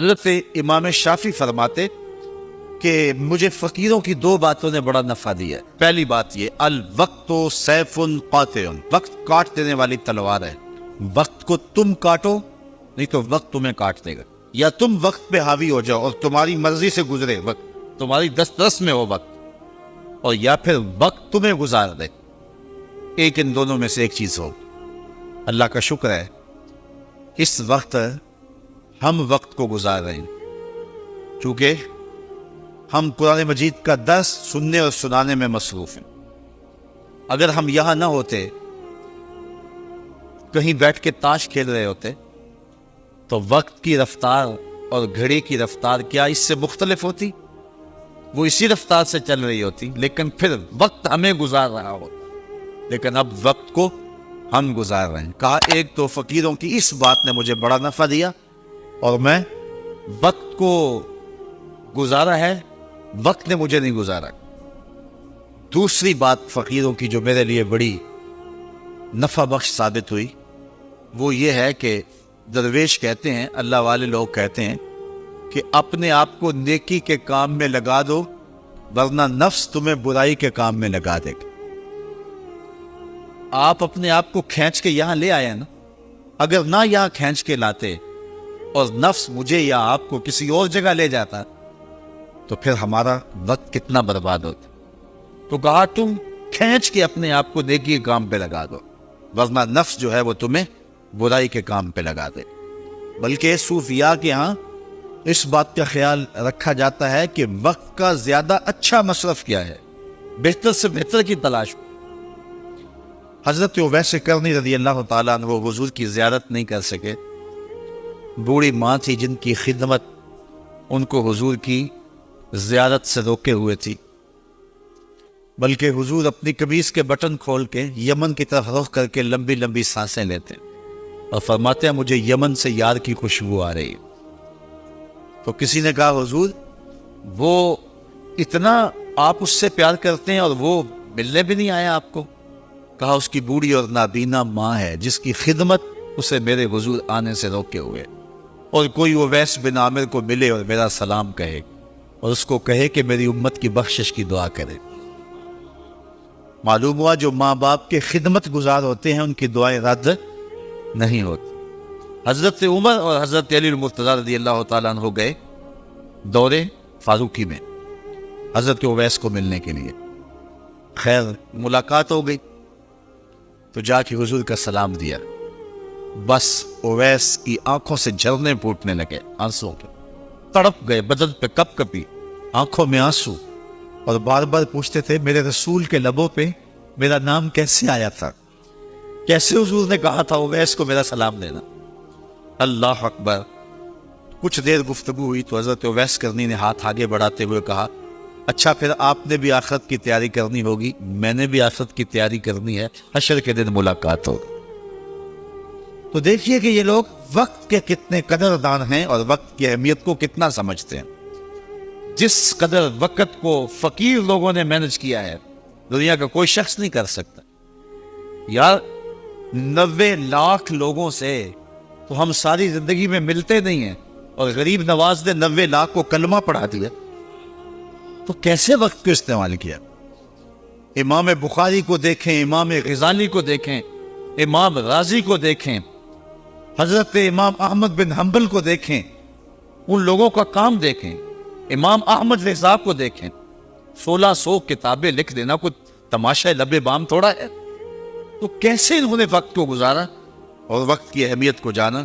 حضرت امام شافعی فرماتے کہ مجھے فقیروں کی دو باتوں نے بڑا نفع دیا ہے۔ پہلی بات یہ، الوقت سیف قاطع، وقت کاٹ دینے والی تلوار ہے۔ وقت کو تم کاٹو نہیں تو وقت تمہیں کاٹ دے گا، یا تم وقت پہ حاوی ہو جاؤ اور تمہاری مرضی سے گزرے وقت، تمہاری دسترس میں ہو وقت، اور یا پھر وقت تمہیں گزار دے۔ ایک ان دونوں میں سے ایک چیز ہو۔ اللہ کا شکر ہے اس وقت ہم وقت کو گزار رہے ہیں، چونکہ ہم قرآن مجید کا درس سننے اور سنانے میں مصروف ہیں۔ اگر ہم یہاں نہ ہوتے، کہیں بیٹھ کے تاش کھیل رہے ہوتے، تو وقت کی رفتار اور گھڑی کی رفتار کیا اس سے مختلف ہوتی؟ وہ اسی رفتار سے چل رہی ہوتی، لیکن پھر وقت ہمیں گزار رہا ہوتا۔ لیکن اب وقت کو ہم گزار رہے ہیں۔ کہا ایک تو فقیروں کی اس بات نے مجھے بڑا نفع دیا اور میں وقت کو گزارا ہے، وقت نے مجھے نہیں گزارا۔ دوسری بات فقیروں کی جو میرے لیے بڑی نفع بخش ثابت ہوئی، وہ یہ ہے کہ درویش کہتے ہیں، اللہ والے لوگ کہتے ہیں کہ اپنے آپ کو نیکی کے کام میں لگا دو ورنہ نفس تمہیں برائی کے کام میں لگا دے گا۔ آپ اپنے آپ کو کھینچ کے یہاں لے آئے نا، اگر نہ یہاں کھینچ کے لاتے اور نفس مجھے یا آپ کو کسی اور جگہ لے جاتا تو پھر ہمارا وقت کتنا برباد ہوتا۔ تو کہا تم کھینچ کے اپنے آپ کو نیکی کے کام پہ لگا دو ورنہ نفس جو ہے وہ تمہیں برائی کے کام پہ لگا دے۔ بلکہ صوفیاء کے ہاں اس بات کا خیال رکھا جاتا ہے کہ وقت کا زیادہ اچھا مصرف کیا ہے، بہتر سے بہتر کی تلاش۔ حضرت اویس کرنی رضی اللہ تعالیٰ عنہ وہ حضور کی زیارت نہیں کر سکے۔ بوڑھی ماں تھی جن کی خدمت ان کو حضور کی زیارت سے روکے ہوئے تھی، بلکہ حضور اپنی قمیص کے بٹن کھول کے یمن کی طرف رخ کر کے لمبی لمبی سانسیں لیتے اور فرماتے ہیں مجھے یمن سے یار کی خوشبو آ رہی ہے۔ تو کسی نے کہا حضور وہ اتنا آپ اس سے پیار کرتے ہیں اور وہ ملنے بھی نہیں آیا آپ کو؟ کہا اس کی بوڑھی اور نابینا ماں ہے جس کی خدمت اسے میرے حضور آنے سے روکے ہوئے، اور کوئی اویس بن عامر کو ملے اور میرا سلام کہے اور اس کو کہے کہ میری امت کی بخشش کی دعا کرے۔ معلوم ہوا جو ماں باپ کے خدمت گزار ہوتے ہیں ان کی دعائیں رد نہیں ہوتی۔ حضرت عمر اور حضرت علی المرتضیٰ رضی اللہ تعالیٰ عنہ گئے دور فاروقی میں حضرت اویس کو ملنے کے لیے۔ خیر ملاقات ہو گئی تو جا کے حضور کا سلام دیا، بس اویس کی آنکھوں سے جھرنے پھوٹنے لگے آنسوں کے، تڑپ گئے، بدن پہ کپ کپی، آنکھوں میں آنسو، اور بار بار پوچھتے تھے میرے رسول کے لبوں پہ میرا نام کیسے آیا تھا، کیسے حضور نے کہا تھا اویس کو میرا سلام دینا۔ اللہ اکبر۔ کچھ دیر گفتگو ہوئی تو حضرت اویس کرنی نے ہاتھ آگے بڑھاتے ہوئے کہا اچھا پھر آپ نے بھی آخرت کی تیاری کرنی ہوگی، میں نے بھی آخرت کی تیاری کرنی ہے، حشر کے دن ملاقات ہوگی۔ تو دیکھیے کہ یہ لوگ وقت کے کتنے قدردان ہیں اور وقت کی اہمیت کو کتنا سمجھتے ہیں۔ جس قدر وقت کو فقیر لوگوں نے مینج کیا ہے دنیا کا کوئی شخص نہیں کر سکتا۔ یار 90 لاکھ لوگوں سے تو ہم ساری زندگی میں ملتے نہیں ہیں، اور غریب نواز نے 90 لاکھ کو کلمہ پڑھا دیا، تو کیسے وقت کو استعمال کیا؟ امام بخاری کو دیکھیں، امام غزالی کو دیکھیں، امام رازی کو دیکھیں، حضرت امام احمد بن حنبل کو دیکھیں، ان لوگوں کا کام دیکھیں، امام احمد رضا کو دیکھیں۔ 1600 کتابیں لکھ دینا کوئی تماشا لب بام تھوڑا ہے؟ تو کیسے انہوں نے وقت کو گزارا اور وقت کی اہمیت کو جانا،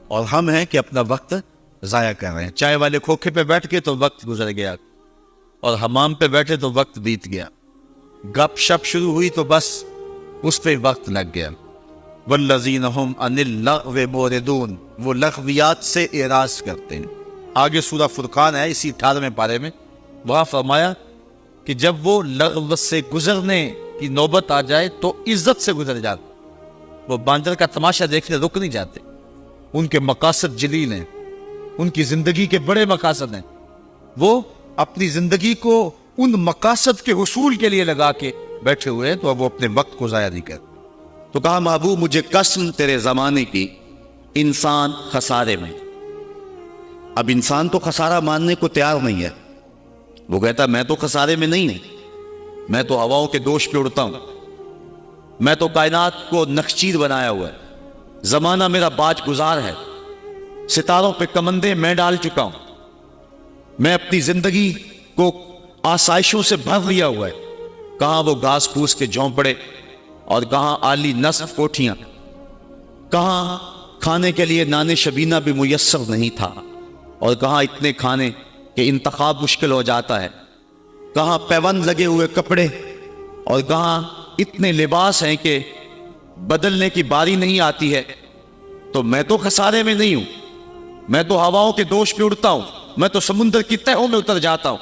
اور ہم ہیں کہ اپنا وقت ضائع کر رہے ہیں۔ چائے والے کھوکھے پہ بیٹھ کے تو وقت گزر گیا، اور حمام پہ بیٹھے تو وقت بیت گیا، گپ شپ شروع ہوئی تو بس اس پہ وقت لگ گیا۔ والذین هم عن اللغو معرضون، وہ لغویات سے اعراض کرتے ہیں۔ آگے سورہ فرقان ہے اسی 18ویں پارے میں، وہاں فرمایا کہ جب وہ لغو سے گزرنے کی نوبت آ جائے تو عزت سے گزر جاتے، وہ باندر کا تماشا دیکھنے رک نہیں جاتے۔ ان کے مقاصد جلیل ہیں، ان کی زندگی کے بڑے مقاصد ہیں، وہ اپنی زندگی کو ان مقاصد کے حصول کے لیے لگا کے بیٹھے ہوئے ہیں، تو اب وہ اپنے وقت کو ضائع نہیں کرتے۔ تو کہا محبوب مجھے قسم تیرے زمانے کی، انسان خسارے میں، اب انسان تو خسارہ ماننے کو تیار نہیں ہے. وہ کہتا میں تو خسارے میں نہیں ہوں، میں تو ہواؤں کے دوش پہ اڑتا ہوں، میں تو کائنات کو نخچیر بنایا ہوا ہے، زمانہ میرا باج گزار ہے، ستاروں پہ کمندے میں ڈال چکا ہوں، میں اپنی زندگی کو آسائشوں سے بھر لیا ہوا ہے. کہاں وہ گھاس پھوس کے جھونپڑے اور کہاں عالی نصف کوٹھیاں، کہاں کھانے کے لیے نان شبینہ بھی میسر نہیں تھا، اور کہاں اتنے کھانے کہ انتخاب مشکل ہو جاتا ہے، کہاں پیوند لگے ہوئے کپڑے اور کہاں اتنے لباس ہیں کہ بدلنے کی باری نہیں آتی ہے. تو میں تو خسارے میں نہیں ہوں، میں تو ہواؤں کے دوش پہ اڑتا ہوں، میں تو سمندر کی تہوں میں اتر جاتا ہوں،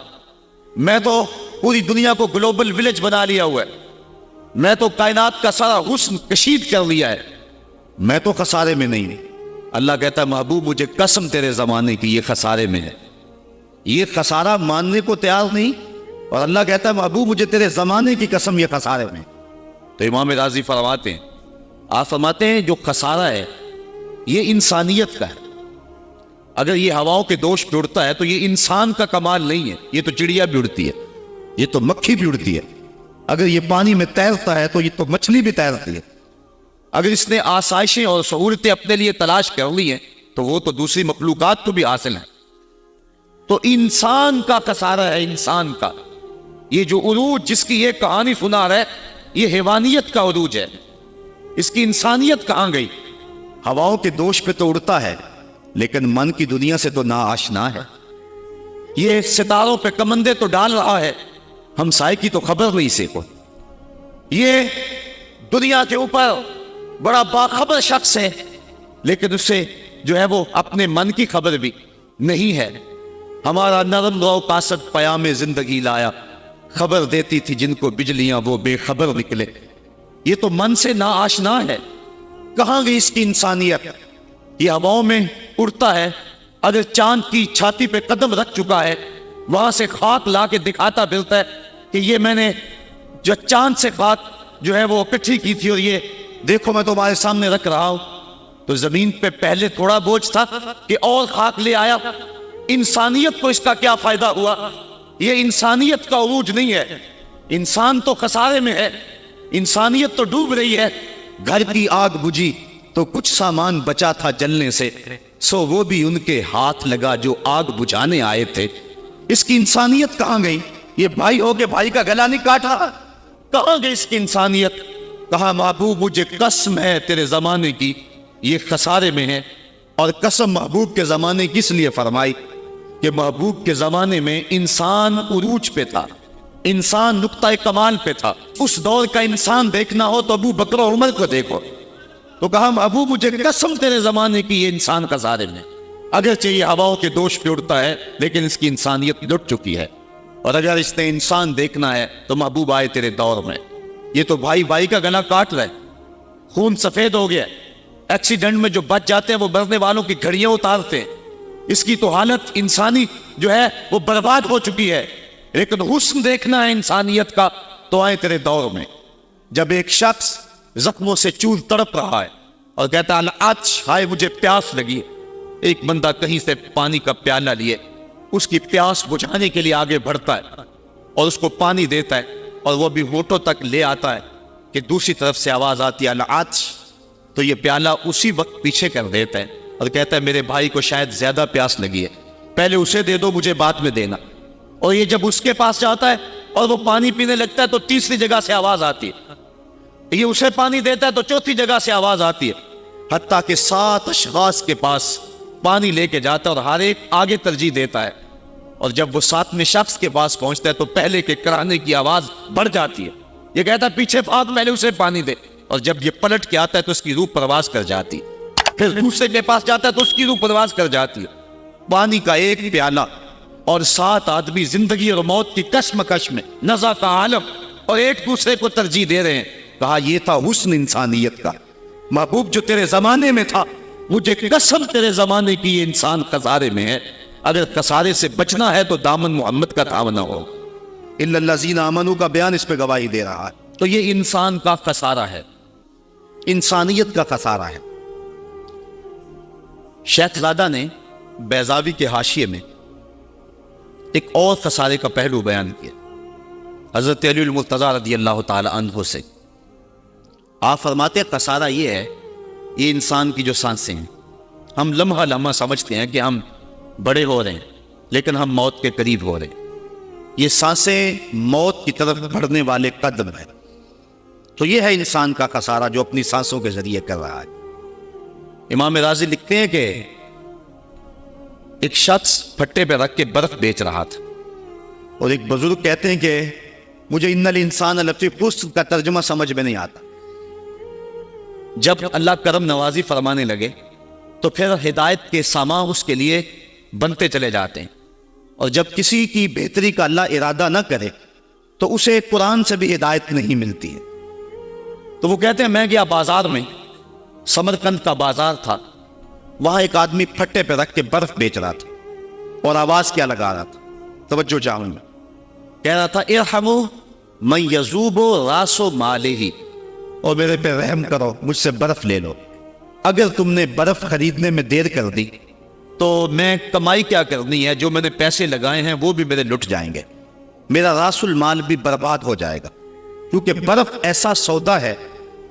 میں تو پوری دنیا کو گلوبل ولیج بنا لیا ہوا ہے، میں تو کائنات کا سارا حسن کشید کر لیا ہے، میں تو خسارے میں نہیں ہوں. اللہ کہتا ہے محبوب مجھے قسم تیرے زمانے کی یہ خسارے میں ہے. یہ خسارہ ماننے کو تیار نہیں، اور اللہ کہتا ہے محبوب مجھے تیرے زمانے کی قسم یہ خسارے میں. تو امام راضی فرماتے ہیں، آپ فرماتے ہیں جو خسارہ ہے یہ انسانیت کا ہے. اگر یہ ہواؤں کے دوش پہ اڑتا ہے تو یہ انسان کا کمال نہیں ہے، یہ تو چڑیا بھی اڑتی ہے، یہ تو مکھی بھی اڑتی ہے. اگر یہ پانی میں تیرتا ہے تو یہ تو مچھلی بھی تیرتی ہے. اگر اس نے آسائشیں اور سہولتیں اپنے لیے تلاش کر لی ہیں تو وہ تو دوسری مخلوقات کو بھی حاصل ہیں. تو انسان کا خسارہ ہے، انسان کا. یہ جو عروج جس کی یہ کہانی سنا رہا ہے یہ حیوانیت کا عروج ہے، اس کی انسانیت کہاں گئی؟ ہواؤں کے دوش پہ تو اڑتا ہے لیکن من کی دنیا سے تو ناآشنا ہے. یہ ستاروں پہ کمندے تو ڈال رہا ہے، ہمسائے کی تو خبر نہیں سے کو. یہ دنیا کے اوپر بڑا باخبر شخص ہے لیکن اس سے جو ہے وہ اپنے من کی خبر بھی نہیں ہے. ہمارا نرم رو قاصد پیام زندگی لایا، خبر دیتی تھی جن کو بجلیاں وہ بے خبر نکلے. یہ تو من سے ناآشنا ہے. کہاں گئی اس کی انسانیت؟ یہ ہواؤں میں اڑتا ہے، اگر چاند کی چھاتی پہ قدم رکھ چکا ہے وہاں سے خاک لا کے دکھاتا پھرتا ہے کہ یہ میں نے جو چاند سے خاک جو ہے وہ اکٹھی کی تھی اور یہ دیکھو میں تمہارے سامنے رکھ رہا ہوں. تو زمین پہ پہلے تھوڑا بوجھ تھا کہ اور خاک لے آیا. انسانیت کو اس کا کیا فائدہ ہوا؟ یہ انسانیت کا عروج نہیں ہے. انسان تو خسارے میں ہے، انسانیت تو ڈوب رہی ہے. گھر کی آگ بجھی تو کچھ سامان بچا تھا جلنے سے، سو وہ بھی ان کے ہاتھ لگا جو آگ بجھانے آئے تھے. اس کی انسانیت کہاں گئی؟ یہ بھائی ہو کے بھائی کا گلا نہیں کاٹا، کہاں گئی اس کی انسانیت؟ کہا محبوب مجھے قسم ہے تیرے زمانے کی یہ خسارے میں ہے. اور قسم محبوب کے زمانے کی اس لیے فرمائی کہ محبوب کے زمانے میں انسان عروج پہ تھا، انسان نقطۂ کمال پہ تھا. اس دور کا انسان دیکھنا ہو تو ابو بکر و عمر کو دیکھو. تو کہا محبوب مجھے قسم تیرے زمانے کی یہ انسان خسارے میں. اگرچہ یہ ہواؤں کے دوش پہ اڑتا ہے لیکن اس کی انسانیت لٹ چکی ہے. اور اگر اس نے انسان دیکھنا ہے تو محبوب آئے تیرے دور میں. یہ تو بھائی بھائی کا گلا کاٹ رہا ہے، خون سفید ہو گیا. ایکسیڈنٹ میں جو بچ جاتے ہیں وہ مرنے والوں کی گھڑیاں اتارتے ہیں. اس کی تو حالت انسانی جو ہے وہ برباد ہو چکی ہے. لیکن حسن دیکھنا ہے انسانیت کا تو آئے تیرے دور میں. جب ایک شخص زخموں سے چور تڑپ رہا ہے اور کہتا ہے آج ہائے مجھے پیاس لگی، ایک بندہ کہیں سے پانی کا پیالہ لیے اس کی پیاس بجھانے کے لیے آگے بڑھتا ہے اور اس کو پانی دیتا ہے اور وہ بھی ہونٹوں تک لے آتا ہے کہ دوسری طرف سے آواز آتی ہے آج. تو یہ پیالہ اسی وقت پیچھے کر دیتا ہے اور کہتا ہے میرے بھائی کو شاید زیادہ پیاس لگی ہے، پہلے اسے دے دو مجھے بعد میں دینا. اور یہ جب اس کے پاس جاتا ہے اور وہ پانی پینے لگتا ہے تو تیسری جگہ سے آواز آتی ہے. یہ اسے پانی دیتا ہے تو چوتھی جگہ سے آواز آتی ہے، حتیٰ کہ 7 اشخاص کے پاس پانی لے کے جاتا ہے اور ہر ایک آگے ترجیح دیتا ہے. اور جب وہ 7ویں شخص کے پاس پہنچتا ہے تو پہلے کے کرانے کی آواز بڑھ جاتی ہے. یہ کہتا ہے پیچھے بھاگ پہلے اسے پانی دے. اور جب یہ پلٹ کے آتا ہے تو اس کی روح پرواز کر جاتی ہے. پھر دوسرے کے پاس جاتا ہے تو اس کی روح پرواز کر جاتی ہے. پانی کا ایک پیالہ اور 7 آدمی زندگی اور موت کی کشمکش میں نزع کا عالم اور ایک دوسرے کو ترجیح دے رہے ہیں. کہا یہ تھا حسن انسانیت کا. محبوب جو تیرے زمانے میں تھا مجھے قسم تیرے زمانے کی یہ انسان خسارے میں ہے. اگر خسارے سے بچنا ہے تو دامن محمد کا تھامنا ہو. الا الذین آمنوا کا بیان اس پہ گواہی دے رہا ہے. تو یہ انسان کا خسارہ ہے، انسانیت کا خسارہ ہے. شیخ زادہ نے بیضاوی کے حاشیے میں ایک اور خسارے کا پہلو بیان کیا حضرت علی المرتضیٰ رضی اللہ تعالی عنہ سے۔ آپ فرماتے ہیں خسارہ یہ ہے، یہ انسان کی جو سانسیں ہیں، ہم لمحہ لمحہ سمجھتے ہیں کہ ہم بڑے ہو رہے ہیں لیکن ہم موت کے قریب ہو رہے ہیں۔ یہ سانسیں موت کی طرف بڑھنے والے قدم ہیں۔ تو یہ ہے انسان کا خسارہ جو اپنی سانسوں کے ذریعے کر رہا ہے۔ امام راضی لکھتے ہیں کہ ایک شخص پھٹے پہ رکھ کے برف بیچ رہا تھا، اور ایک بزرگ کہتے ہیں کہ مجھے ان الانسان لفی خسر کا ترجمہ سمجھ میں نہیں آتا۔ جب اللہ کرم نوازی فرمانے لگے تو پھر ہدایت کے سامان اس کے لیے بنتے چلے جاتے ہیں، اور جب کسی کی بہتری کا اللہ ارادہ نہ کرے تو اسے قرآن سے بھی ہدایت نہیں ملتی ہے۔ تو وہ کہتے ہیں میں گیا بازار میں، سمرقند کا بازار تھا، وہاں ایک آدمی پھٹے پہ رکھ کے برف بیچ رہا تھا، اور آواز کیا لگا رہا تھا، توجہ چاہوں میں، کہہ رہا تھا ارحموا من یذوب راس مالہ، اور میرے پہ رحم کرو، مجھ سے برف لے لو، اگر تم نے برف خریدنے میں دیر کر دی تو میں کمائی کیا کرنی ہے، جو میں نے پیسے لگائے ہیں وہ بھی میرے لٹ جائیں گے، میرا راس المال بھی برباد ہو جائے گا، کیونکہ برف ایسا سودا ہے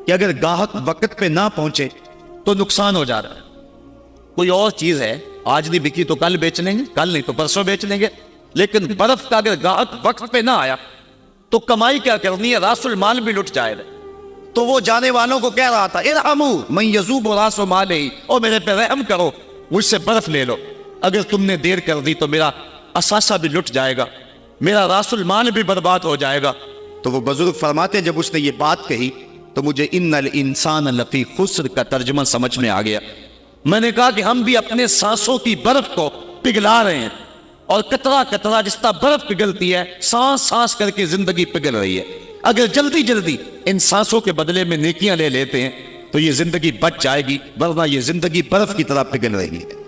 کہ اگر گاہک وقت پہ نہ پہنچے تو نقصان ہو جا رہا ہے۔ کوئی اور چیز ہے آج نہیں بکی تو کل بیچ لیں گے، کل نہیں تو پرسوں بیچ لیں گے، لیکن برف کا اگر گاہک وقت پہ نہ آیا تو کمائی کیا کرنی ہے، راس المال بھی لٹ جائے گا۔ تو وہ جانے والوں کو کہہ رہا تھا ارحموا من یذوب راس مالہ، اور میرے پہ رحم کرو، مجھ سے برف لے لو، اگر تم نے دیر کر دی تو میرا اثاثہ بھی لٹ جائے گا، میرا راس المال بھی برباد ہو جائے گا۔ تو وہ بزرگ فرماتے ہیں جب اس نے یہ بات کہی تو مجھے ان الانسان لفی خسر کا ترجمہ سمجھ میں آ گیا۔ میں نے کہا کہ ہم بھی اپنے سانسوں کی برف کو پگھلا رہے ہیں، اور قطرہ قطرہ جس طرح برف پگھلتی ہے، سانس سانس کر کے زندگی پگھل رہی ہے۔ اگر جلدی جلدی ان سانسوں کے بدلے میں نیکیاں لے لیتے ہیں تو یہ زندگی بچ جائے گی، ورنہ یہ زندگی برف کی طرح پگھل رہی ہے۔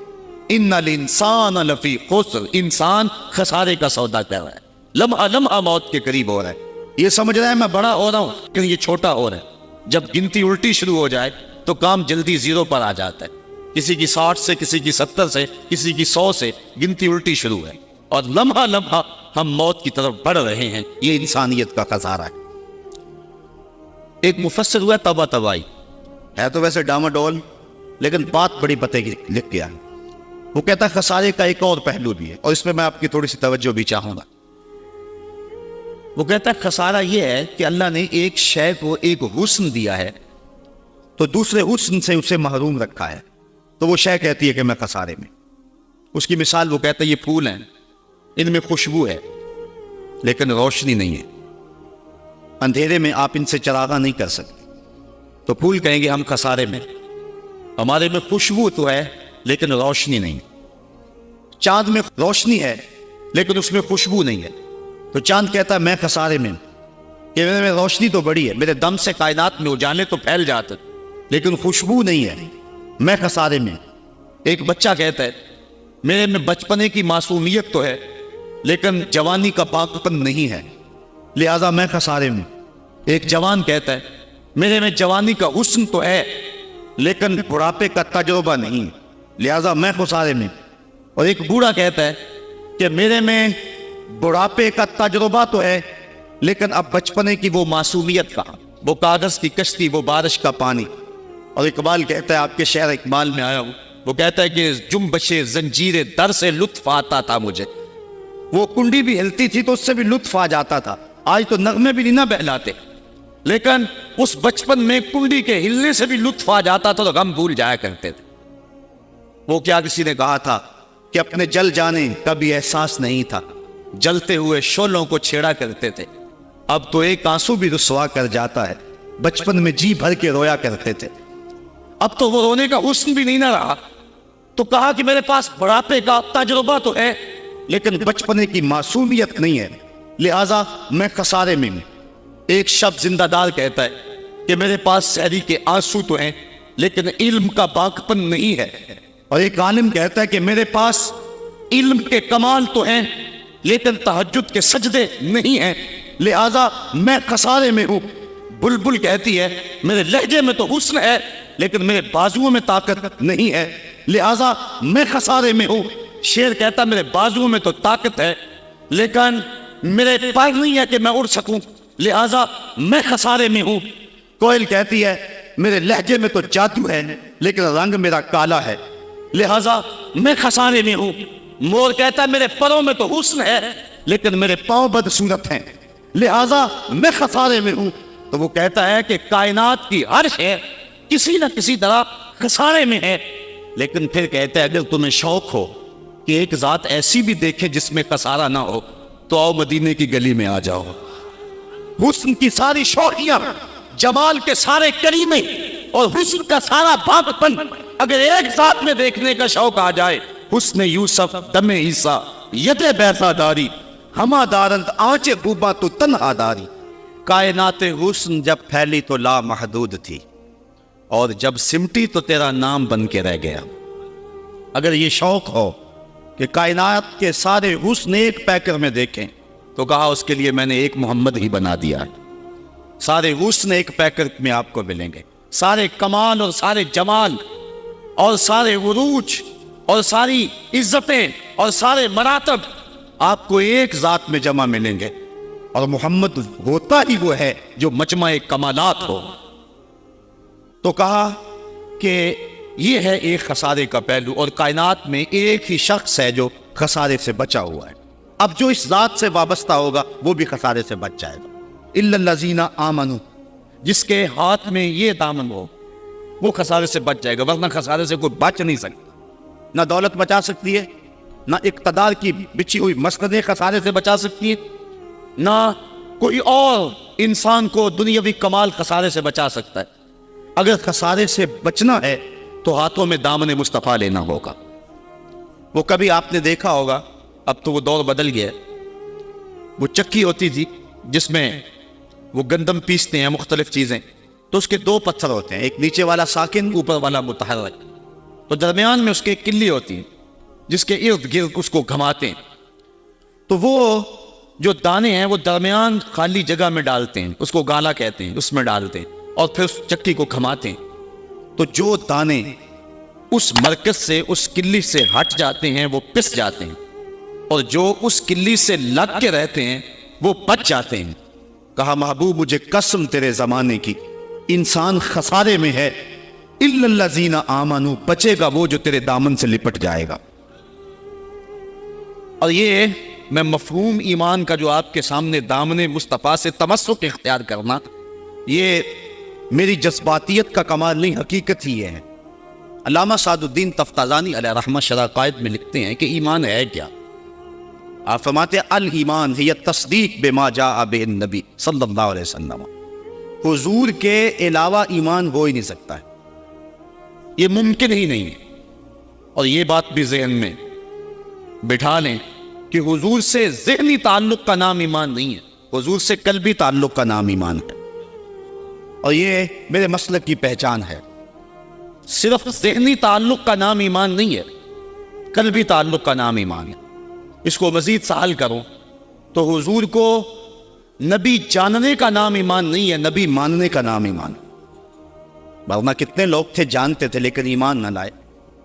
ان الانسان لفی خسر، انسان خسارے کا سودا کر رہا ہے، لمحہ لمحہ موت کے قریب ہو رہا ہے، یہ سمجھ رہا ہے میں بڑا ہو رہا ہوں لیکن یہ چھوٹا ہو رہا ہے۔ جب گنتی الٹی شروع ہو جائے تو کام جلدی زیرو پر آ جاتا ہے، کسی کی 60 سے، کسی کی 70 سے، کسی کی 100 سے گنتی الٹی شروع ہے، اور لمحہ لمحہ ہم موت کی طرف بڑھ رہے ہیں۔ یہ انسانیت کا خسارہ ہے۔ ایک مفسر ہوا توبہ تباہی ہے، تو ویسے ڈاماڈول لیکن بات بڑی پتے کی لکھ گیا ہے۔ وہ کہتا ہے خسارے کا ایک اور پہلو بھی ہے، اور اس میں میں آپ کی تھوڑی سی توجہ بھی چاہوں گا۔ وہ کہتا ہے خسارہ یہ ہے کہ اللہ نے ایک شے کو ایک حسن دیا ہے تو دوسرے حسن سے اسے محروم رکھا ہے، تو وہ شے کہتی ہے کہ میں خسارے میں۔ اس کی مثال وہ کہتا ہے یہ پھول ہیں، ان میں خوشبو ہے لیکن روشنی نہیں ہے، اندھیرے میں آپ ان سے چراغاں نہیں کر سکتے، تو پھول کہیں گے ہم خسارے میں، ہمارے میں خوشبو تو ہے لیکن روشنی نہیں۔ چاند میں روشنی ہے لیکن اس میں خوشبو نہیں ہے، تو چاند کہتا ہے میں خسارے میں، کہ میرے میں روشنی تو بڑی ہے، میرے دم سے کائنات میں اجالے تو پھیل جاتے لیکن خوشبو نہیں ہے، میں خسارے میں۔ ایک بچہ کہتا ہے میرے میں بچپنے کی معصومیت تو ہے لیکن جوانی کا پاکپن نہیں ہے، لہذا میں خسارے میں۔ ایک جوان کہتا ہے میرے میں جوانی کا حسن تو ہے لیکن بڑھاپے کا تجربہ نہیں، لہذا میں خسارے میں۔ اور ایک بوڑھا کہتا ہے کہ میرے میں بڑھاپے کا تجربہ تو ہے لیکن اب بچپنے کی وہ معصومیت کہاں، وہ کاغذ کی کشتی، وہ بارش کا پانی۔ اور اقبال کہتا ہے، آپ کے شعر اقبال میں آیا ہوں، وہ کہتا ہے کہ جنبش زنجیر در سے لطف آتا تھا مجھے، وہ کنڈی بھی ہلتی تھی تو اس سے بھی لطف آ جاتا تھا، آج تو نغمے بھی نہیں نہ بہلاتے، لیکن اس بچپن میں کنڈی کے ہلنے سے بھی لطف آ جاتا تھا تو غم بھول جایا کرتے تھے۔ وہ کیا کسی نے کہا تھا کہ اپنے جل جانے کا بھی احساس نہیں تھا، جلتے ہوئے شعلوں کو چھیڑا کرتے تھے، اب تو ایک آنسو بھی رسوا کر جاتا ہے، بچپن میں جی بھر کے رویا کرتے تھے، اب تو وہ رونے کا حسن بھی نہیں نہ رہا۔ تو کہا کہ میرے پاس بڑھاپے کا تجربہ تو ہے لیکن بچپنے کی معصومیت نہیں ہے، لہذا میں خسارے میں ہوں۔ ایک شب زندہ دار کہتا ہے کہ میرے پاس سحری کے آنسو تو ہیں لیکن علم کا باقپن نہیں ہے، اور ایک عالم کہتا ہے کہ میرے پاس علم کے کمال تو ہیں لیکن تہجد کے سجدے نہیں ہیں، لہذا میں خسارے میں ہوں۔ بلبل کہتی ہے میرے لہجے میں تو حسن ہے لیکن میرے بازوؤں میں طاقت نہیں ہے، لہذا میں خسارے میں ہوں۔ شیر کہتا میرے بازو میں تو طاقت ہے لیکن میرے پیر نہیں ہے کہ میں اڑ سکوں، لہذا میں خسارے میں ہوں۔ کوئل کہتی ہے میرے لہجے میں تو جادو ہے لیکن رنگ میرا کالا ہے، لہذا میں خسارے میں ہوں۔ مور کہتا ہے میرے پروں میں تو حسن ہے لیکن میرے پاؤں بدصورت ہیں، لہذا میں خسارے میں ہوں۔ تو وہ کہتا ہے کہ کائنات کی ہر شے کسی نہ کسی طرح خسارے میں ہے، لیکن پھر کہتا ہے اگر تمہیں شوق ہو کہ ایک ذات ایسی بھی دیکھے جس میں خسارہ نہ ہو تو آؤ مدینے کی گلی میں آ جاؤ۔ حسن کی ساری شوقیاں، جمال کے سارے کریمے اور حسن کا سارا پاک پن اگر ایک ذات میں دیکھنے کا شوق آ جائے، حسن یوسف دم عیسیٰ ید بیسا داری ہما دارند آنچ گوبا تو تنہا داری۔ کائنات حسن جب پھیلی تو لا محدود تھی، اور جب سمٹی تو تیرا نام بن کے رہ گیا۔ اگر یہ شوق ہو کہ کائنات کے سارے حسن ایک پیکر میں دیکھیں تو کہا اس کے لیے میں نے ایک محمد ہی بنا دیا ہے۔ سارے حسن ایک پیکر میں آپ کو ملیں گے، سارے کمال اور سارے جمال اور سارے عروج اور ساری عزتیں اور سارے مراتب آپ کو ایک ذات میں جمع ملیں گے، اور محمد ہوتا ہی وہ ہے جو مجمع کمالات ہو۔ تو کہا کہ یہ ہے ایک خسارے کا پہلو، اور کائنات میں ایک ہی شخص ہے جو خسارے سے بچا ہوا ہے۔ اب جو اس ذات سے وابستہ ہوگا وہ بھی خسارے سے بچ جائے گا۔ الا الذین آمنوا، جس کے ہاتھ میں یہ دامن ہو وہ خسارے سے بچ جائے گا، ورنہ خسارے سے کوئی بچ نہیں سکتا۔ نہ دولت بچا سکتی ہے، نہ اقتدار کی بچھی ہوئی مسندیں خسارے سے بچا سکتی ہے، نہ کوئی اور انسان کو دنیاوی کمال خسارے سے بچا سکتا ہے۔ اگر خسارے سے بچنا ہے تو ہاتھوں میں دامن مصطفیٰ لینا ہوگا۔ وہ کبھی آپ نے دیکھا ہوگا، اب تو وہ دور بدل گیا ہے، وہ چکی ہوتی تھی جس میں وہ گندم پیستے ہیں، مختلف چیزیں، تو اس کے دو پتھر ہوتے ہیں، ایک نیچے والا ساکن، اوپر والا متحرک، تو درمیان میں اس کے ایک کلی ہوتی ہے جس کے ارد گرد اس کو گھماتے ہیں، تو وہ جو دانے ہیں وہ درمیان خالی جگہ میں ڈالتے ہیں، اس کو گالا کہتے ہیں، اس میں ڈالتے ہیں اور پھر اس چکی کو گھماتے ہیں، تو جو دانے اس مرکز سے، اس کلی سے ہٹ جاتے ہیں وہ پس جاتے ہیں، اور جو اس کلی سے لگ کے رہتے ہیں وہ بچ جاتے ہیں۔ کہا محبوب مجھے قسم تیرے زمانے کی، انسان خسارے میں ہے، الا الذین آمنوا، بچے گا وہ جو تیرے دامن سے لپٹ جائے گا۔ اور یہ میں مفہوم ایمان کا جو آپ کے سامنے دامن مصطفیٰ سے تمسک اختیار کرنا، یہ میری جذباتیت کا کمال نہیں، حقیقت ہی ہے۔ علامہ سعد الدین تفتازانی علیہ رحمہ شرح قائد میں لکھتے ہیں کہ ایمان ہے کیا؟ آپ فرماتے ہیں الایمان ہی تصدیق بما جاء بہ النبی صلی اللہ علیہ وسلم، حضور کے علاوہ ایمان ہو ہی نہیں سکتا ہے، یہ ممکن ہی نہیں ہے۔ اور یہ بات بھی ذہن میں بٹھا لیں کہ حضور سے ذہنی تعلق کا نام ایمان نہیں ہے، حضور سے قلبی تعلق کا نام ایمان ہے، اور یہ میرے مسلک کی پہچان ہے۔ صرف ذہنی تعلق کا نام ایمان نہیں ہے، قلبی تعلق کا نام ایمان ہے۔ اس کو مزید سہل کروں تو حضور کو نبی جاننے کا نام ایمان نہیں ہے، نبی ماننے کا نام ایمان ہے۔ ورنہ کتنے لوگ تھے جانتے تھے لیکن ایمان نہ لائے۔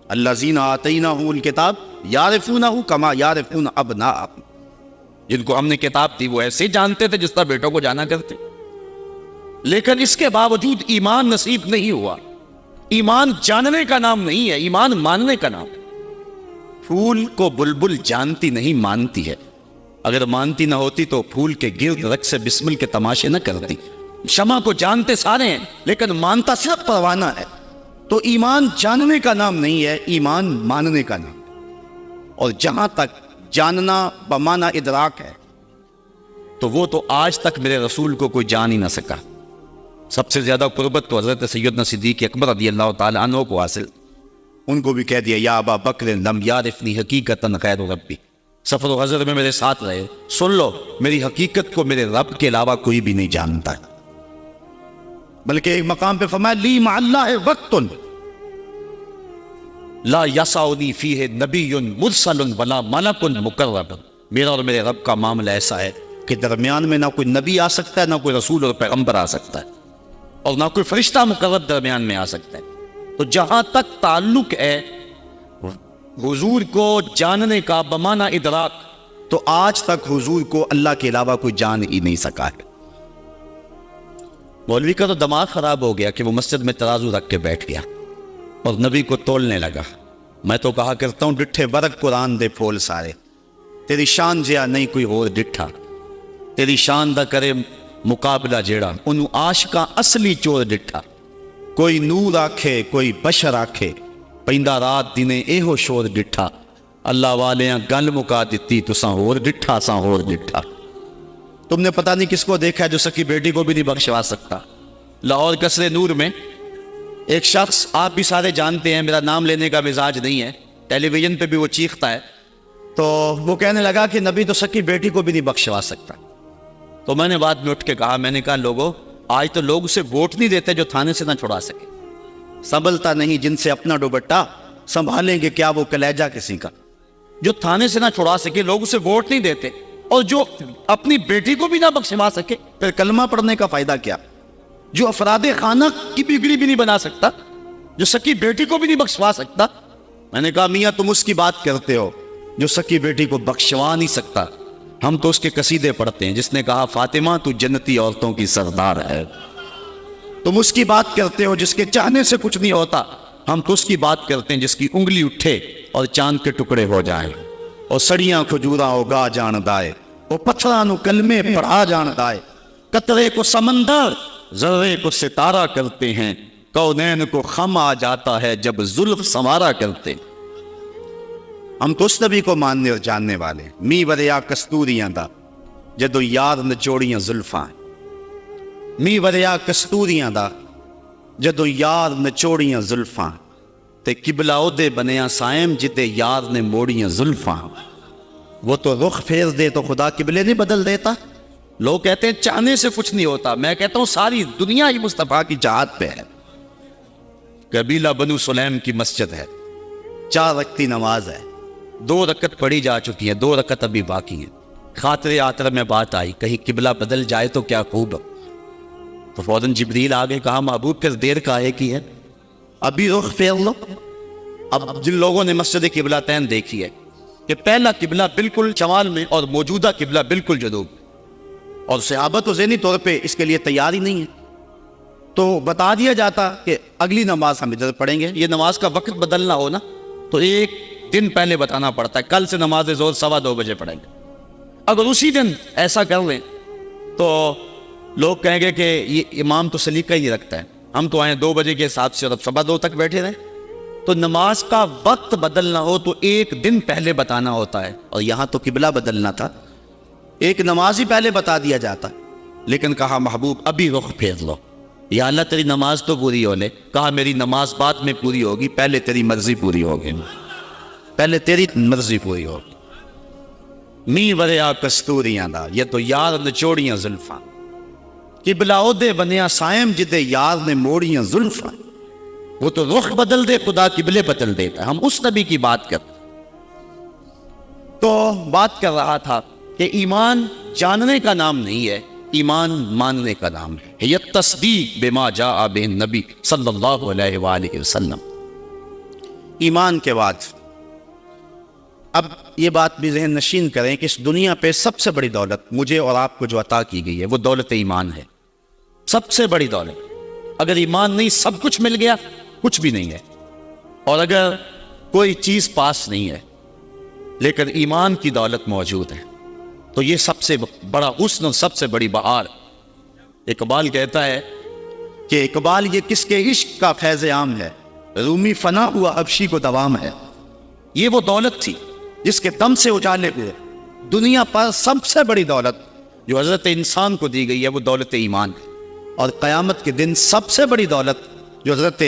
الذین آتیناہم الکتاب یعرفونہ کما یعرفون ابناءہم، جن کو ہم نے کتاب دی وہ ایسے جانتے تھے جس طرح بیٹوں کو جانا کرتے، لیکن اس کے باوجود ایمان نصیب نہیں ہوا۔ ایمان جاننے کا نام نہیں ہے، ایمان ماننے کا نام ہے۔ پھول کو بلبل جانتی نہیں مانتی ہے، اگر مانتی نہ ہوتی تو پھول کے گرد رقص بسمل کے تماشے نہ کرتی۔ شمع کو جانتے سارے ہیں لیکن مانتا صرف پروانہ ہے۔ تو ایمان جاننے کا نام نہیں ہے، ایمان ماننے کا نام ہے۔ اور جہاں تک جاننا بمعنی ادراک ہے تو وہ تو آج تک میرے رسول کو کوئی جان ہی نہ سکا۔ سب سے زیادہ قربت تو حضرت سیدنا صدیق اکبر رضی اللہ تعالی عنہ کو حاصل، ان کو بھی کہہ دیا یا ابا بکر لم یعرفنی حقیقتا غیر ربی، سفر و حضر میں میرے ساتھ رہے، سن لو میری حقیقت کو میرے رب کے علاوہ کوئی بھی نہیں جانتا ہے۔ بلکہ ایک مقام پہ فرمایا لی مع اللہ وقت لا یسعنی فیہ نبی مرسل ولا ملک مقرب، میرا اور میرے رب کا معاملہ ایسا ہے کہ درمیان میں نہ کوئی نبی آ سکتا ہے، نہ کوئی رسول اور پیغمبر آ سکتا ہے، اور نہ کوئی فرشتہ مقرب درمیان میں آ سکتا ہے۔ تو جہاں تک تعلق ہے حضور کو جاننے کا بمانہ ادراک، تو آج تک حضور کو اللہ کے علاوہ کوئی جان ہی نہیں سکا ہے۔ مولوی کا تو دماغ خراب ہو گیا کہ وہ مسجد میں ترازو رکھ کے بیٹھ گیا اور نبی کو تولنے لگا۔ میں تو کہا کرتا ہوں ڈٹھے ورق قرآن دے پھول سارے، تیری شان جیا نہیں کوئی اور ڈٹھا، تیری شان دا کرے مقابلہ جیڑا انہوں عاشقاں اصلی چور ڈٹھا۔ کوئی نور آکھے کوئی بشر آکھے، پیندہ رات دینے ایہو شور ڈٹھا، اللہ والیاں گل مکا دیتی تو ساں ہور ڈٹھا ساں ہور ڈٹھا۔ تم نے پتہ نہیں کس کو دیکھا ہے جو سکی بیٹی کو بھی نہیں بخشوا سکتا۔ لاہور قصر نور میں ایک شخص، آپ بھی سارے جانتے ہیں، میرا نام لینے کا مزاج نہیں ہے، ٹیلی ویژن پہ بھی وہ چیختا ہے، تو وہ کہنے لگا کہ نبی تو سکی بیٹی کو بھی نہیں بخشوا سکتا۔ تو میں نے بعد میں اٹھ کے کہا، میں نے کہا لوگوں، آج تو لوگ اسے ووٹ نہیں دیتے جو تھانے سے نہ چھڑا سکے۔ سنبھلتا نہیں جن سے اپنا دوپٹہ، سنبھالیں گے کیا وہ کلیجہ کسی کا۔ جو تھانے سے نہ چھڑا سکے، لوگ اسے ووٹ نہیں دیتے، اور جو اپنی بیٹی کو بھی نہ بخشوا سکے، پھر کلمہ پڑھنے کا فائدہ کیا؟ جو افراد خانہ کی بگڑی بھی نہیں بنا سکتا، جو سکی بیٹی کو بھی نہیں بخشوا سکتا۔ میں نے کہا میاں تم اس کی بات کرتے ہو جو سکی بیٹی کو بخشوا نہیں سکتا، ہم تو اس کے قصیدے پڑھتے ہیں جس نے کہا فاطمہ تو جنتی عورتوں کی سردار ہے۔ تم اس کی بات کرتے ہو جس کے چاہنے سے کچھ نہیں ہوتا، ہم تو اس کی بات کرتے ہیں جس کی انگلی اٹھے اور چاند کے ٹکڑے ہو جائیں، اور سڑیاں کھجوراں اگا جان دائے، وہ پتھراں نو کلمے پڑھا جان دائے، قطرے کو سمندر ذرے کو ستارہ کرتے ہیں، کونین کو خم آ جاتا ہے جب زلف سنوارا کرتے ہیں۔ ہم تو اس نبی کو ماننے اور جاننے والے، می وریا کستوریاں دا جدو یار نچوڑیاں زلفاں، می وریا کستوریاں دا جدو یار نچوڑیاں زلفاں، تے قبلہ اودے بنیا سائم جدے یار نے موڑیاں زلفاں۔ وہ تو رخ پھیر دے تو خدا قبلے نہیں بدل دیتا۔ لوگ کہتے ہیں چاہنے سے کچھ نہیں ہوتا، میں کہتا ہوں ساری دنیا ہی مصطفیٰ کی چاہت پہ ہے۔ قبیلہ بنو سلیم کی مسجد ہے، 4 رکعتی نماز ہے، 2 رکعت پڑھی جا چکی ہیں، 2 رکعت ابھی باقی ہیں۔ خاطر آتر میں بات آئی کہیں قبلہ بدل جائے تو کیا خوب، تو فوراً جبریل آگے کہا محبوب پھر دیر کاہے کی ہے، ابھی رخ پھیر لو۔ اب جن لوگوں نے مسجد قبلہ تین دیکھی ہے کہ پہلا قبلہ بالکل شمال میں اور موجودہ قبلہ بالکل جنوب، اور صحابہ تو ذہنی طور پہ اس کے لیے تیار ہی نہیں ہے، تو بتا دیا جاتا کہ اگلی نماز ہم ادھر پڑھیں گے۔ یہ نماز کا وقت بدلنا ہو نا تو 1 دن پہلے بتانا پڑتا ہے، کل سے نماز ظہر 2:15 بجے پڑھیں گے۔ اگر اسی دن ایسا کر لیں تو لوگ کہیں گے کہ یہ امام تو سلیقہ ہی نہیں رکھتا ہے، ہم تو آئیں 2 بجے کے حساب سے اور 2:15 تک بیٹھے رہیں۔ تو نماز کا وقت بدلنا ہو تو 1 دن پہلے بتانا ہوتا ہے، اور یہاں تو قبلہ بدلنا تھا، 1 نماز ہی پہلے بتا دیا جاتا، لیکن کہا محبوب ابھی رخ پھیر لو۔ یا اللہ تیری نماز تو پوری ہو لے، کہا میری نماز بعد میں پوری ہوگی، پہلے تیری مرضی پوری ہوگی، پہلے تیری مرضی پوری ہوگی۔ می وریا کستوریاں دا یہ تو یار نچوڑیاں زلفاں، قبلہ اودے بنیا سائم جدے یار نے موڑیاں زلفاں۔ وہ تو رخ بدل دے خدا قبلے بدل دیتا ہے، ہم اس نبی کی بات کرتے۔ تو بات کر رہا تھا کہ ایمان جاننے کا نام نہیں ہے، ایمان ماننے کا نام ہے۔ یہ تصدیق بما جاء بہ النبی صلی اللہ علیہ وآلہ وسلم۔ ایمان کے بعد اب یہ بات بھی ذہن نشین کریں کہ اس دنیا پہ سب سے بڑی دولت مجھے اور آپ کو جو عطا کی گئی ہے وہ دولت ایمان ہے، سب سے بڑی دولت۔ اگر ایمان نہیں سب کچھ مل گیا، کچھ بھی نہیں ہے، اور اگر کوئی چیز پاس نہیں ہے لیکن ایمان کی دولت موجود ہے تو یہ سب سے بڑا حسن اور سب سے بڑی بہار۔ اقبال کہتا ہے کہ اقبال یہ کس کے عشق کا فیض عام ہے، رومی فنا ہوا حبشی کو دوام ہے۔ یہ وہ دولت تھی جس کے دم سے اجالے ہوئے دنیا پر سب سے بڑی دولت جو حضرت انسان کو دی گئی ہے وہ دولت ایمان ہے، اور قیامت کے دن سب سے بڑی دولت جو حضرت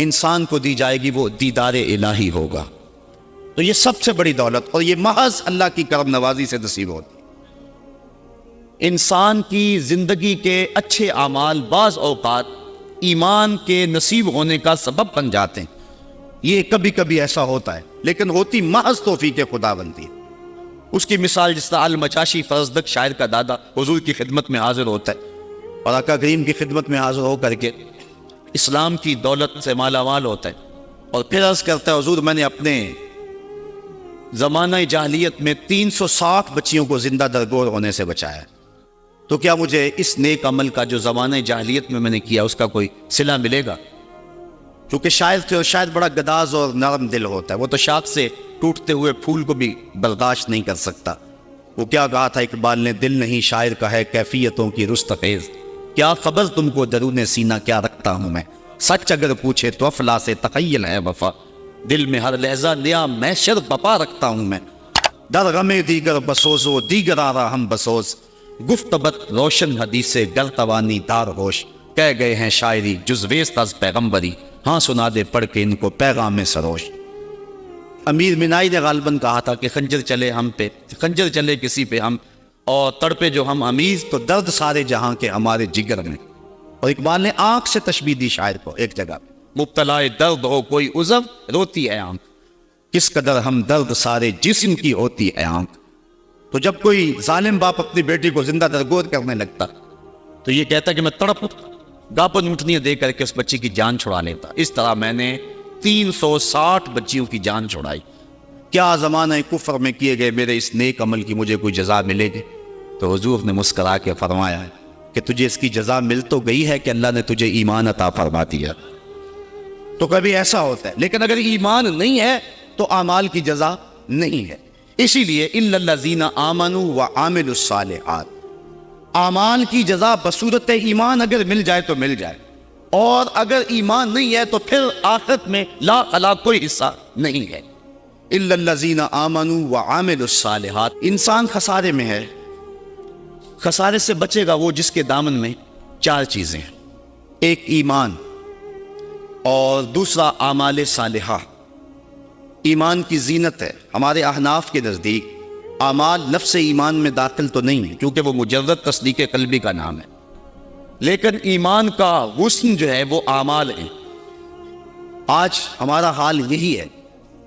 انسان کو دی جائے گی وہ دیدار الہی ہوگا۔ تو یہ سب سے بڑی دولت، اور یہ محض اللہ کی کرم نوازی سے نصیب ہوتی ہے۔ انسان کی زندگی کے اچھے اعمال بعض اوقات ایمان کے نصیب ہونے کا سبب بن جاتے ہیں، یہ کبھی کبھی ایسا ہوتا ہے، لیکن ہوتی محض توفیق خدا بنتی ہے۔ اس کی مثال جس طرح المچاشی فرزدق شاعر کا دادا حضور کی خدمت میں حاضر ہوتا ہے اور آقا کریم کی خدمت میں حاضر ہو کر کے اسلام کی دولت سے مالا مال ہوتا ہے، اور پھر عرض کرتا ہے حضور میں نے اپنے زمانہ جاہلیت میں 360 بچیوں کو زندہ درگور ہونے سے بچایا، تو کیا مجھے اس نیک عمل کا جو زمانہ جاہلیت میں نے کیا اس کا کوئی صلہ ملے گا؟ کیونکہ شاعر تھے اور شاید بڑا گداز اور نرم دل ہوتا ہے، وہ تو شاخ سے ٹوٹتے ہوئے پھول کو بھی برداشت نہیں کر سکتا۔ وہ کیا کہا تھا اقبال نے، دل نہیں شاعر کا ہے کیفیتوں کی رست خیز، کیا خبر تم کو درون سینہ کیا رکھتا ہوں میں، سچ اگر پوچھے تو افلا سے تخیل ہے وفا، دل میں ہر لہجہ نیا محشر بپا رکھتا ہوں میں، در غم دیگر بسوزو دیگر آرا ہم بسوز، گفتبت روشن حدیث گر توانی دار ہوش، کہہ گئے ہیں شاعری جزویست از پیغمبری، ہاں سنا دے پڑھ کے ان کو پیغام سروش۔ امیر منائی نے غالباً کہا تھا کہ خنجر چلے ہم پہ، خنجر چلے کسی پہ ہم، اور تڑپے جو ہم امیر تو درد سارے جہاں کے ہمارے جگر میں۔ اور اقبال نے آنکھ سے تشبیہ دی شاعر کو ایک جگہ پہ، مبتلا درد ہو کوئی عذر روتی ہے آنکھ، کس قدر ہم درد سارے جسم کی ہوتی ہے آنکھ۔ تو جب کوئی ظالم باپ اپنی بیٹی کو زندہ درگور کرنے لگتا تو یہ کہتا کہ میں تڑپ گاپن اونٹنیاں دے کر کے اس بچی کی جان چھڑا لیتا۔ اس طرح میں نے 360 بچیوں کی جان چھڑائی، کیا زمانہ کفر میں کیے گئے میرے اس نیک عمل کی مجھے کوئی جزا ملے گی؟ تو حضور نے مسکرا کے فرمایا کہ تجھے اس کی جزا مل تو گئی ہے کہ اللہ نے تجھے ایمان عطا فرما دیا۔ تو کبھی ایسا ہوتا ہے، لیکن اگر ایمان نہیں ہے تو اعمال کی جزا نہیں ہے۔ اسی لیے الا الذین آمنوا وعملوا الصالحات، اعمال کی جزا بصورت ایمان اگر مل جائے تو مل جائے، اور اگر ایمان نہیں ہے تو پھر آخرت میں لا خلا کوئی حصہ نہیں ہے۔ الا الذین آمنوا وعملوا الصالحات، انسان خسارے میں ہے۔ خسارے سے بچے گا وہ جس کے دامن میں 4 چیزیں ہیں، ایک ایمان، اور دوسرا اعمال صالحہ۔ ایمان کی زینت ہے، ہمارے احناف کے نزدیک اعمال نفس ایمان میں داخل تو نہیں ہے کیونکہ وہ مجرد تصدیق قلبی کا نام ہے، لیکن ایمان کا غصن جو ہے وہ اعمال ہیں۔ آج ہمارا حال یہی ہے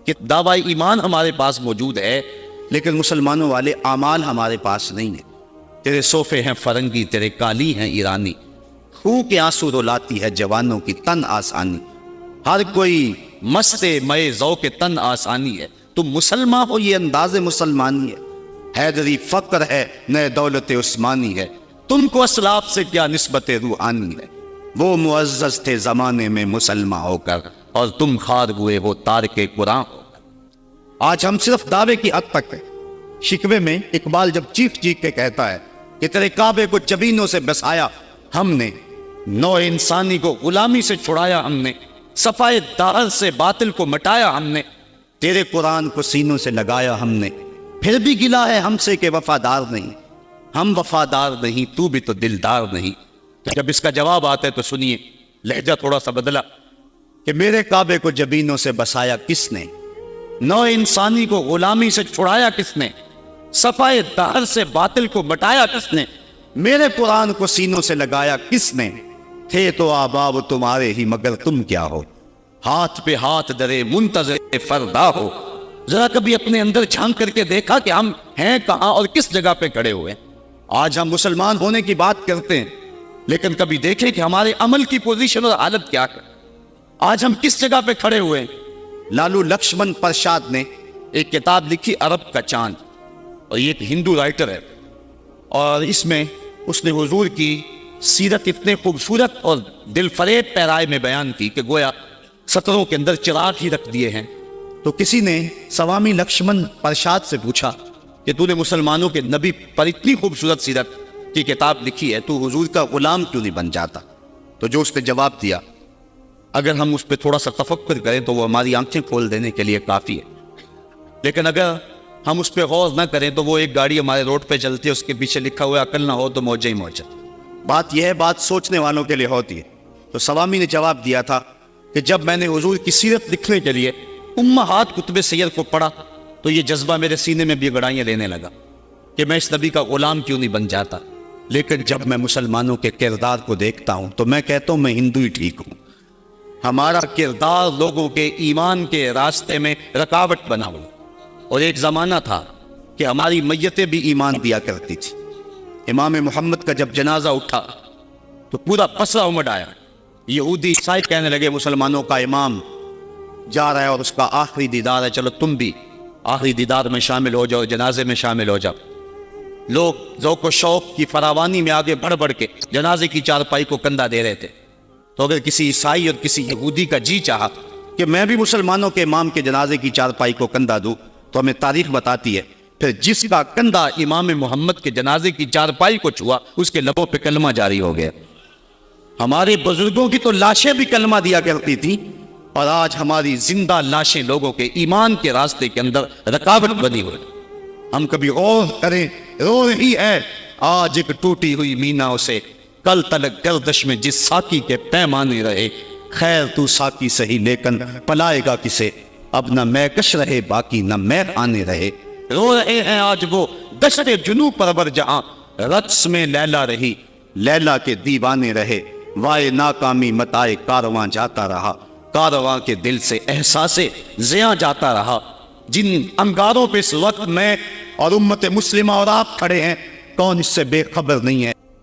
کہ دعوی ایمان ہمارے پاس موجود ہے لیکن مسلمانوں والے اعمال ہمارے پاس نہیں ہیں۔ تیرے صوفے ہیں فرنگی، تیرے کالی ہیں ایرانی، خوں کے آنسو رلاتی ہے جوانوں کی تن آسانی، ہر کوئی مست مئے ذوق تن آسانی ہے، تم مسلمان ہو یہ انداز مسلمانی ہے، حیدری فقر ہے نئے دولت عثمانی ہے، تم کو اسلاف سے کیا نسبت روحانی ہے، وہ معزز تھے زمانے میں مسلمان ہو کر اور تم خار ہوئے ہو تارک قرآن ہو کر۔ آج ہم صرف دعوے کی حد تک ہے۔ شکوے میں اقبال جب چیخ چیخ کے کہتا ہے کہ تیرے کعبے کو جبینوں سے بسایا ہم نے، نو انسانی کو غلامی سے چھڑایا ہم نے، صفائے دار سے باطل کو مٹایا ہم نے، تیرے قرآن کو سینوں سے لگایا ہم نے، پھر بھی گلا ہے ہم سے کہ وفادار نہیں، ہم وفادار نہیں تو بھی تو دلدار نہیں۔ تو جب اس کا جواب آتا ہے تو سنیے، لہجہ تھوڑا سا بدلا، کہ میرے کعبے کو جبینوں سے بسایا کس نے، نو انسانی کو غلامی سے چھڑایا کس نے، صفائے دار سے باطل کو مٹایا کس نے، میرے قرآن کو سینوں سے لگایا کس نے، تھے تو آباب تمہارے ہی مگر تم کیا ہو، ہاتھ پہ ہاتھ درے منتظر فردا ہو۔ ذرا کبھی اپنے اندر جھانک کر کے دیکھا کہ ہم ہیں کہاں اور کس جگہ پہ کھڑے ہوئے۔ آج ہم مسلمان ہونے کی بات کرتے ہیں لیکن کبھی دیکھیں کہ ہمارے عمل کی پوزیشن اور حالت کیا ہے، آج ہم کس جگہ پہ کھڑے ہوئے ہیں۔ لالو لکشمن پرشاد نے ایک کتاب لکھی عرب کا چاند، اور یہ ایک ہندو رائٹر ہے، اور اس میں اس نے حضور کی سیرت اتنے خوبصورت اور دل فریب پیرائے میں بیان کی کہ گویا سطروں کے اندر چراغ ہی رکھ دیے ہیں۔ تو کسی نے سوامی لکشمن پرشاد سے پوچھا کہ تو نے مسلمانوں کے نبی پر اتنی خوبصورت سیرت کی کتاب لکھی ہے، تو حضور کا غلام کیوں نہیں بن جاتا؟ تو جو اس نے جواب دیا، اگر ہم اس پہ تھوڑا سا تفکر کریں تو وہ ہماری آنکھیں کھول دینے کے لیے کافی ہے، لیکن اگر ہم اس پہ غور نہ کریں تو وہ ایک گاڑی ہمارے روڈ پہ چلتی ہے، اس کے پیچھے لکھا ہوا عقل نہ ہو تو موجہ ہی موجہ۔ بات یہ ہے، بات سوچنے والوں کے لیے ہوتی ہے۔ تو سوامی نے جواب دیا تھا کہ جب میں نے حضور کی سیرت لکھنے کے لیے امہات کتب سیر کو پڑھا تو یہ جذبہ میرے سینے میں بھی گڑائیاں لینے لگا کہ میں اس نبی کا غلام کیوں نہیں بن جاتا۔ لیکن جب میں مسلمانوں کے کردار کو دیکھتا ہوں تو میں کہتا ہوں میں ہندو ہی ٹھیک ہوں۔ ہمارا کردار لوگوں کے ایمان کے راستے میں رکاوٹ بنا ہوا، اور ایک زمانہ تھا کہ ہماری میتیں بھی ایمان دیا کرتی تھی۔ امام محمد کا جب جنازہ اٹھا تو پورا پسرا امڑ آیا، یہودی عیسائی کہنے لگے مسلمانوں کا امام جا رہا ہے اور اس کا آخری دیدار ہے، چلو تم بھی آخری دیدار میں شامل ہو جاؤ، جنازے میں شامل ہو جاؤ۔ لوگ ذوق و شوق کی فراوانی میں آگے بڑھ بڑھ کے جنازے کی چارپائی کو کندھا دے رہے تھے۔ تو اگر کسی عیسائی اور کسی یہودی کا جی چاہا کہ میں بھی مسلمانوں کے امام کے جنازے کی چارپائی کو کندھا دوں، تو ہمیں تاریخ بتاتی ہے پھر جس کا کندھا امام محمد کے جنازے کی چارپائی کو چھوا اس کے لبوں پہ کلمہ جاری ہو گیا۔ ہمارے بزرگوں کی تو لاشیں بھی کلمہ دیا کرتی تھی، اور آج ہماری زندہ لاشیں لوگوں کے ایمان کے راستے کے اندر رکاوٹ بنی ہوئی۔ ہم کبھی غور کریں، رو رہی ہے آج ایک ٹوٹی ہوئی مینا اسے، کل تلک گردش میں جس ساکی کے پیمانے رہے، خیر تو ساکی سہی لیکن پلائے گا کسے، اب نہ میں کش رہے باقی نہ میں آنے رہے۔ رو رہے ہیں آج وہ دشت جنوب پرور جہاں رقص میں لیلا رہی، لیلا کے دیوانے رہے، وائے ناکامی متائے کارواں جاتا رہا، کارواں کے دل سے احساس زیاں جاتا رہا۔ جن انگاروں پہ اس وقت میں اور امت مسلمہ اور آپ کھڑے ہیں، کون اس سے بے خبر نہیں ہے